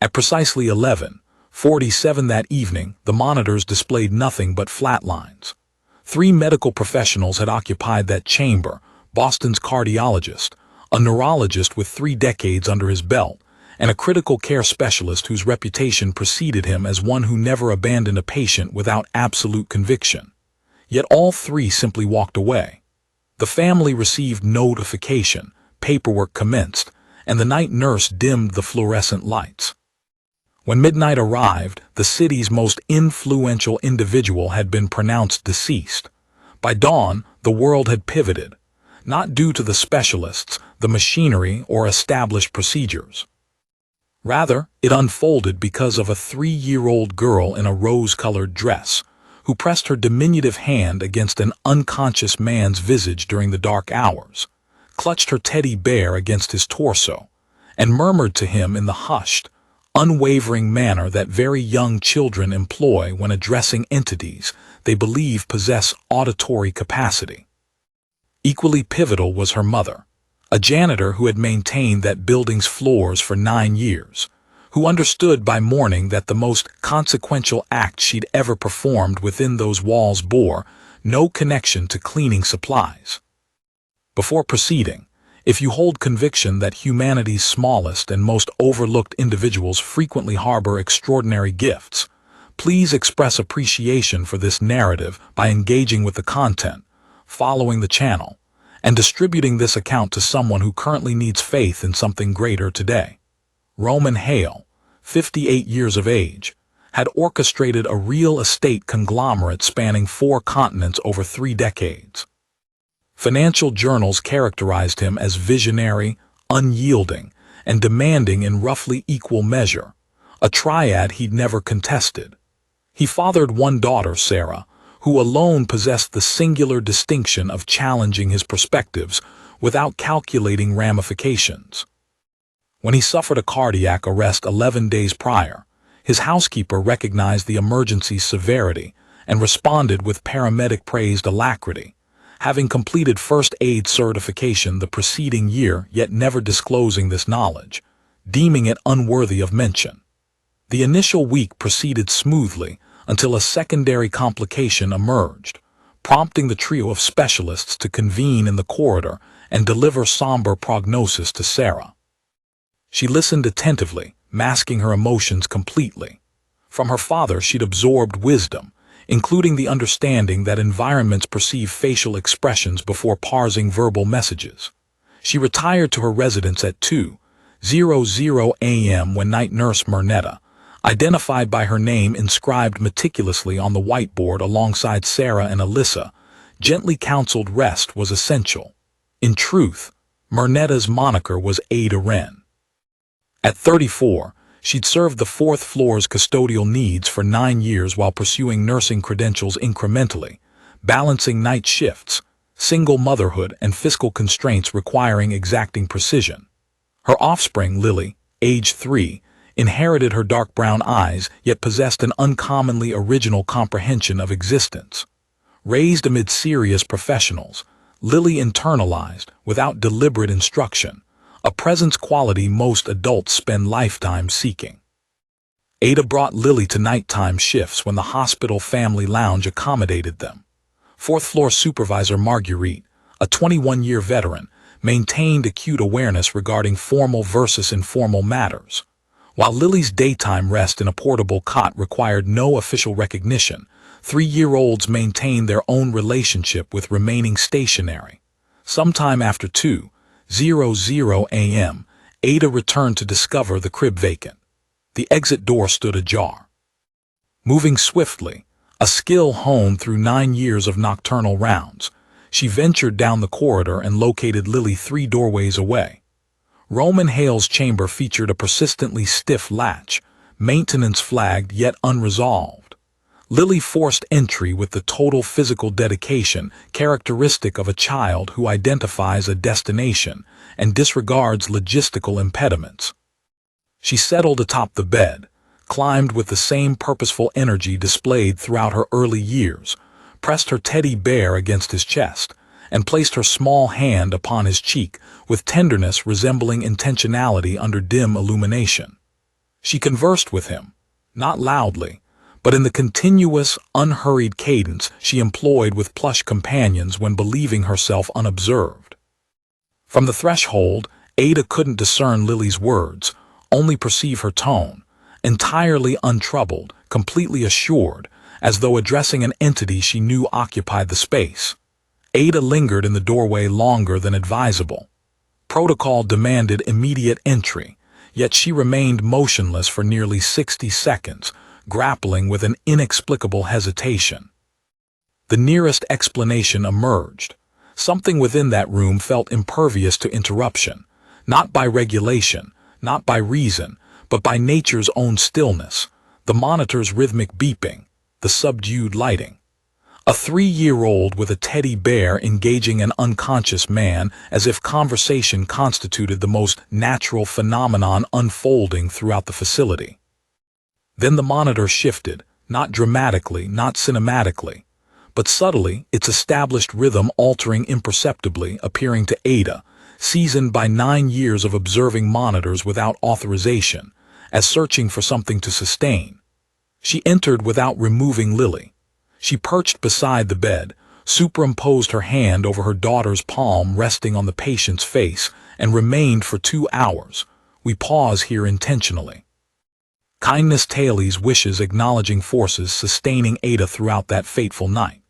At precisely 11:47 that evening, the monitors displayed nothing but flat lines. 3 medical professionals had occupied that chamber: Boston's cardiologist, a neurologist with 3 decades under his belt, and a critical care specialist whose reputation preceded him as one who never abandoned a patient without absolute conviction. Yet all 3 simply walked away. The family received no notification, paperwork commenced, and the night nurse dimmed the fluorescent lights. When midnight arrived, the city's most influential individual had been pronounced deceased. By dawn, the world had pivoted, not due to the specialists, the machinery, or established procedures. Rather, it unfolded because of a 3-year-old girl in a rose-colored dress, who pressed her diminutive hand against an unconscious man's visage during the dark hours, clutched her teddy bear against his torso, and murmured to him in the hushed, unwavering manner that very young children employ when addressing entities they believe possess auditory capacity. Equally pivotal was her mother, a janitor who had maintained that building's floors for 9 years, who understood by morning that the most consequential act she'd ever performed within those walls bore no connection to cleaning supplies. Before proceeding, if you hold conviction that humanity's smallest and most overlooked individuals frequently harbor extraordinary gifts, please express appreciation for this narrative by engaging with the content, following the channel, and distributing this account to someone who currently needs faith in something greater today. Roman Hale, 58 years of age, had orchestrated a real estate conglomerate spanning 4 continents over 3 decades. Financial journals characterized him as visionary, unyielding, and demanding in roughly equal measure, a triad he'd never contested. He fathered 1 daughter, Sarah, who alone possessed the singular distinction of challenging his perspectives without calculating ramifications. When he suffered a cardiac arrest 11 days prior, his housekeeper recognized the emergency's severity and responded with paramedic-praised alacrity, having completed first aid certification the preceding year yet never disclosing this knowledge, deeming it unworthy of mention. The initial week proceeded smoothly until a secondary complication emerged, prompting the trio of specialists to convene in the corridor and deliver somber prognosis to Sarah. She listened attentively, masking her emotions completely. From her father she'd absorbed wisdom, including the understanding that environments perceive facial expressions before parsing verbal messages. She retired to her residence at 2:00 a.m. when night nurse Mernetta, identified by her name inscribed meticulously on the whiteboard alongside Sarah and Alyssa, gently counseled rest was essential. In truth, Mernetta's moniker was Ada Wren. At 34, she'd served the 4th floor's custodial needs for 9 years while pursuing nursing credentials incrementally, balancing night shifts, single motherhood, and fiscal constraints requiring exacting precision. Her offspring, Lily, age 3, inherited her dark brown eyes yet possessed an uncommonly original comprehension of existence. Raised amid serious professionals, Lily internalized, without deliberate instruction, a presence quality most adults spend lifetimes seeking. Ada brought Lily to nighttime shifts when the hospital family lounge accommodated them. 4th floor supervisor Marguerite, a 21-year veteran, maintained acute awareness regarding formal versus informal matters. While Lily's daytime rest in a portable cot required no official recognition, 3-year-olds maintained their own relationship with remaining stationary. Sometime after 2:00 a.m., Ada returned to discover the crib vacant. The exit door stood ajar. Moving swiftly, a skill honed through 9 years of nocturnal rounds, she ventured down the corridor and located Lily 3 doorways away. Roman Hale's chamber featured a persistently stiff latch, maintenance flagged yet unresolved. Lily forced entry with the total physical dedication characteristic of a child who identifies a destination and disregards logistical impediments. She settled atop the bed, climbed with the same purposeful energy displayed throughout her early years, pressed her teddy bear against his chest, and placed her small hand upon his cheek with tenderness resembling intentionality under dim illumination. She conversed with him, not loudly, but in the continuous, unhurried cadence she employed with plush companions when believing herself unobserved. From the threshold, Ada couldn't discern Lily's words, only perceive her tone, entirely untroubled, completely assured, as though addressing an entity she knew occupied the space. Ada lingered in the doorway longer than advisable. Protocol demanded immediate entry, yet she remained motionless for nearly 60 seconds, grappling with an inexplicable hesitation. The nearest explanation emerged. Something within that room felt impervious to interruption, not by regulation, not by reason, but by nature's own stillness, the monitor's rhythmic beeping, the subdued lighting. A 3-year-old with a teddy bear engaging an unconscious man as if conversation constituted the most natural phenomenon unfolding throughout the facility. Then the monitor shifted, not dramatically, not cinematically, but subtly, its established rhythm altering imperceptibly, appearing to Ada, seasoned by 9 years of observing monitors without authorization, as searching for something to sustain. She entered without removing Lily. She perched beside the bed, superimposed her hand over her daughter's palm resting on the patient's face, and remained for 2 hours. We pause here intentionally. Kindness-Taley's wishes acknowledging forces sustaining Ada throughout that fateful night.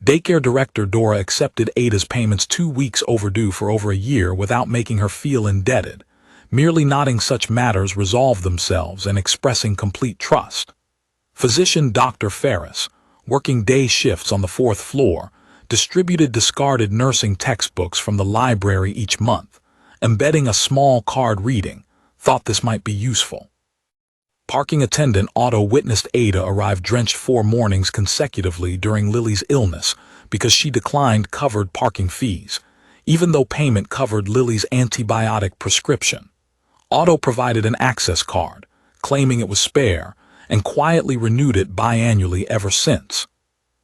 Daycare director Dora accepted Ada's payments 2 weeks overdue for over a year without making her feel indebted, merely nodding such matters resolved themselves and expressing complete trust. Physician Dr. Ferris, working day shifts on the 4th floor, distributed discarded nursing textbooks from the library each month, embedding a small card reading, thought this might be useful. Parking attendant Otto witnessed Ada arrive drenched 4 mornings consecutively during Lily's illness because she declined covered parking fees, even though payment covered Lily's antibiotic prescription. Otto provided an access card, claiming it was spare, and quietly renewed it biannually ever since.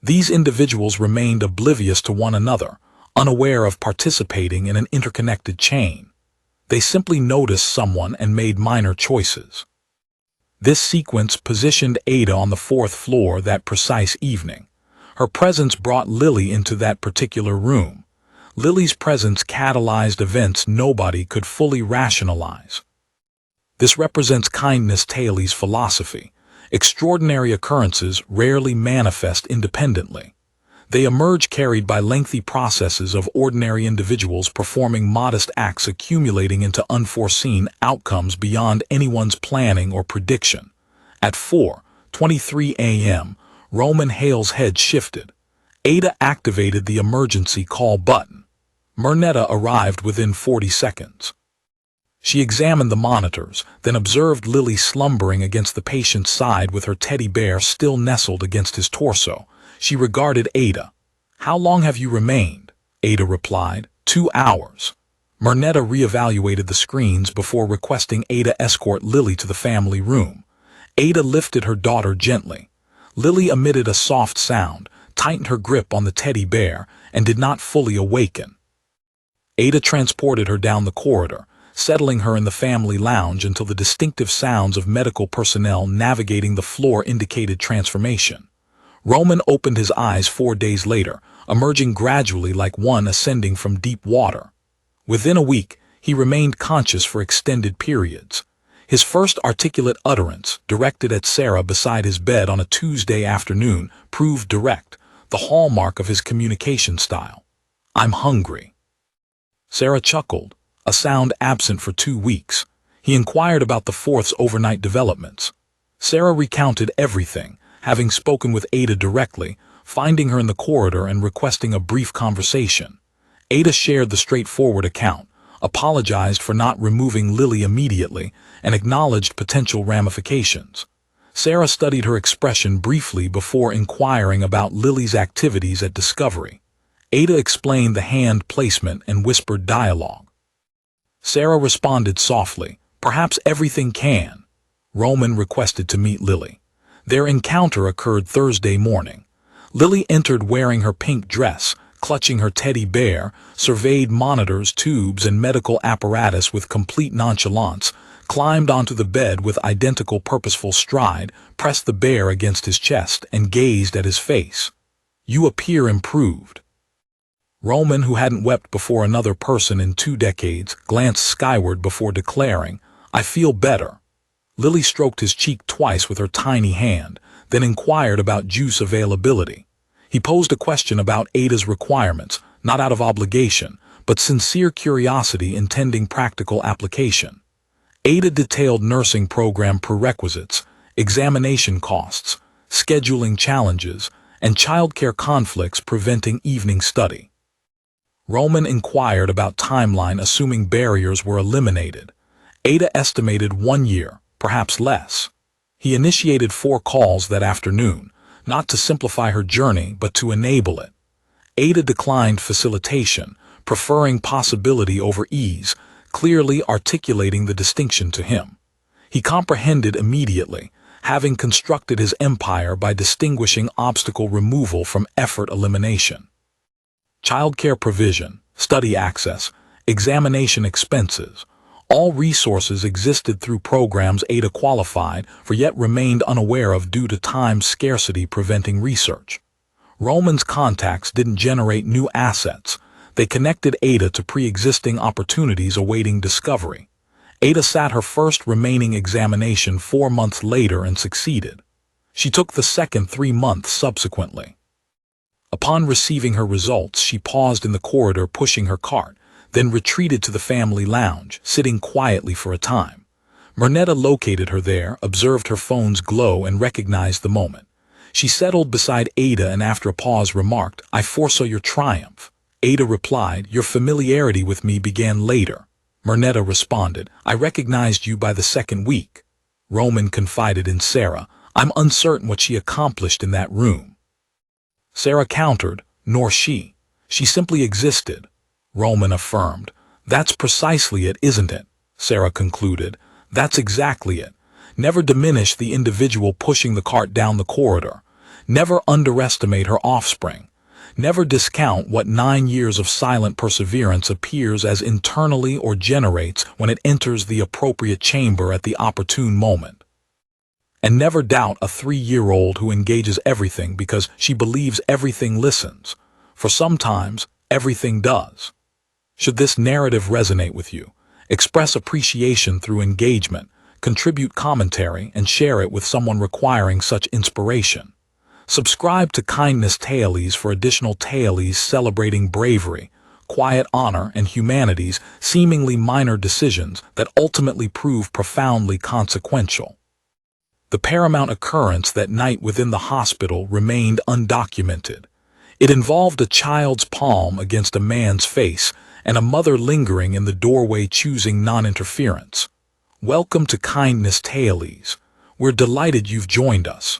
These individuals remained oblivious to one another, unaware of participating in an interconnected chain. They simply noticed someone and made minor choices. This sequence positioned Ada on the 4th floor that precise evening. Her presence brought Lily into that particular room. Lily's presence catalyzed events nobody could fully rationalize. This represents Kindness-Taley's philosophy. Extraordinary occurrences rarely manifest independently. They emerge carried by lengthy processes of ordinary individuals performing modest acts accumulating into unforeseen outcomes beyond anyone's planning or prediction. At 4:23 a.m., Roman Hale's head shifted. Ada activated the emergency call button. Mernetta arrived within 40 seconds. She examined the monitors, then observed Lily slumbering against the patient's side with her teddy bear still nestled against his torso. She regarded Ada. "How long have you remained?" Ada replied, 2 hours. Mernetta reevaluated the screens before requesting Ada escort Lily to the family room. Ada lifted her daughter gently. Lily emitted a soft sound, tightened her grip on the teddy bear, and did not fully awaken. Ada transported her down the corridor, settling her in the family lounge until the distinctive sounds of medical personnel navigating the floor indicated transformation. Roman opened his eyes 4 days later, emerging gradually like one ascending from deep water. Within a week, he remained conscious for extended periods. His first articulate utterance, directed at Sarah beside his bed on a Tuesday afternoon, proved direct, the hallmark of his communication style. "I'm hungry." Sarah chuckled, a sound absent for 2 weeks. He inquired about the fourth's overnight developments. Sarah recounted everything, having spoken with Ada directly, finding her in the corridor and requesting a brief conversation. Ada shared the straightforward account, apologized for not removing Lily immediately, and acknowledged potential ramifications. Sarah studied her expression briefly before inquiring about Lily's activities at Discovery. Ada explained the hand placement and whispered dialogue. Sarah responded softly, "Perhaps everything can." Roman requested to meet Lily. Their encounter occurred Thursday morning. Lily entered wearing her pink dress, clutching her teddy bear, surveyed monitors, tubes, and medical apparatus with complete nonchalance, climbed onto the bed with identical purposeful stride, pressed the bear against his chest, and gazed at his face. "You appear improved." Roman, who hadn't wept before another person in 2 decades, glanced skyward before declaring, "I feel better." Lily stroked his cheek twice with her tiny hand, then inquired about juice availability. He posed a question about Ada's requirements, not out of obligation, but sincere curiosity intending practical application. Ada detailed nursing program prerequisites, examination costs, scheduling challenges, and childcare conflicts preventing evening study. Roman inquired about timeline, assuming barriers were eliminated. Ada estimated 1 year, perhaps less. He initiated 4 calls that afternoon, not to simplify her journey but to enable it. Ada declined facilitation, preferring possibility over ease, clearly articulating the distinction to him. He comprehended immediately, having constructed his empire by distinguishing obstacle removal from effort elimination. Childcare provision, study access, examination expenses, all resources existed through programs Ada qualified for yet remained unaware of due to time scarcity preventing research. Roman's contacts didn't generate new assets. They connected Ada to pre-existing opportunities awaiting discovery. Ada sat her first remaining examination 4 months later and succeeded. She took the second 3 months subsequently. Upon receiving her results, she paused in the corridor pushing her cart, then retreated to the family lounge, sitting quietly for a time. Mernetta located her there, observed her phone's glow, and recognized the moment. She settled beside Ada and after a pause remarked, "I foresaw your triumph." Ada replied, "Your familiarity with me began later." Mernetta responded, "I recognized you by the 2nd week." Roman confided in Sarah, "I'm uncertain what she accomplished in that room." Sarah countered, "Nor she. She simply existed." Roman affirmed, "That's precisely it, isn't it?" Sarah concluded, "That's exactly it. Never diminish the individual pushing the cart down the corridor. Never underestimate her offspring. Never discount what 9 years of silent perseverance appears as internally or generates when it enters the appropriate chamber at the opportune moment. And never doubt a 3-year-old who engages everything because she believes everything listens, for sometimes everything does. Should this narrative resonate with you, express appreciation through engagement, contribute commentary, and share it with someone requiring such inspiration. Subscribe to Kindness Stories for additional tales celebrating bravery, quiet honor, and humanity's seemingly minor decisions that ultimately prove profoundly consequential. The paramount occurrence that night within the hospital remained undocumented. It involved a child's palm against a man's face and a mother lingering in the doorway choosing non-interference. Welcome to Kindness Stories. We're delighted you've joined us.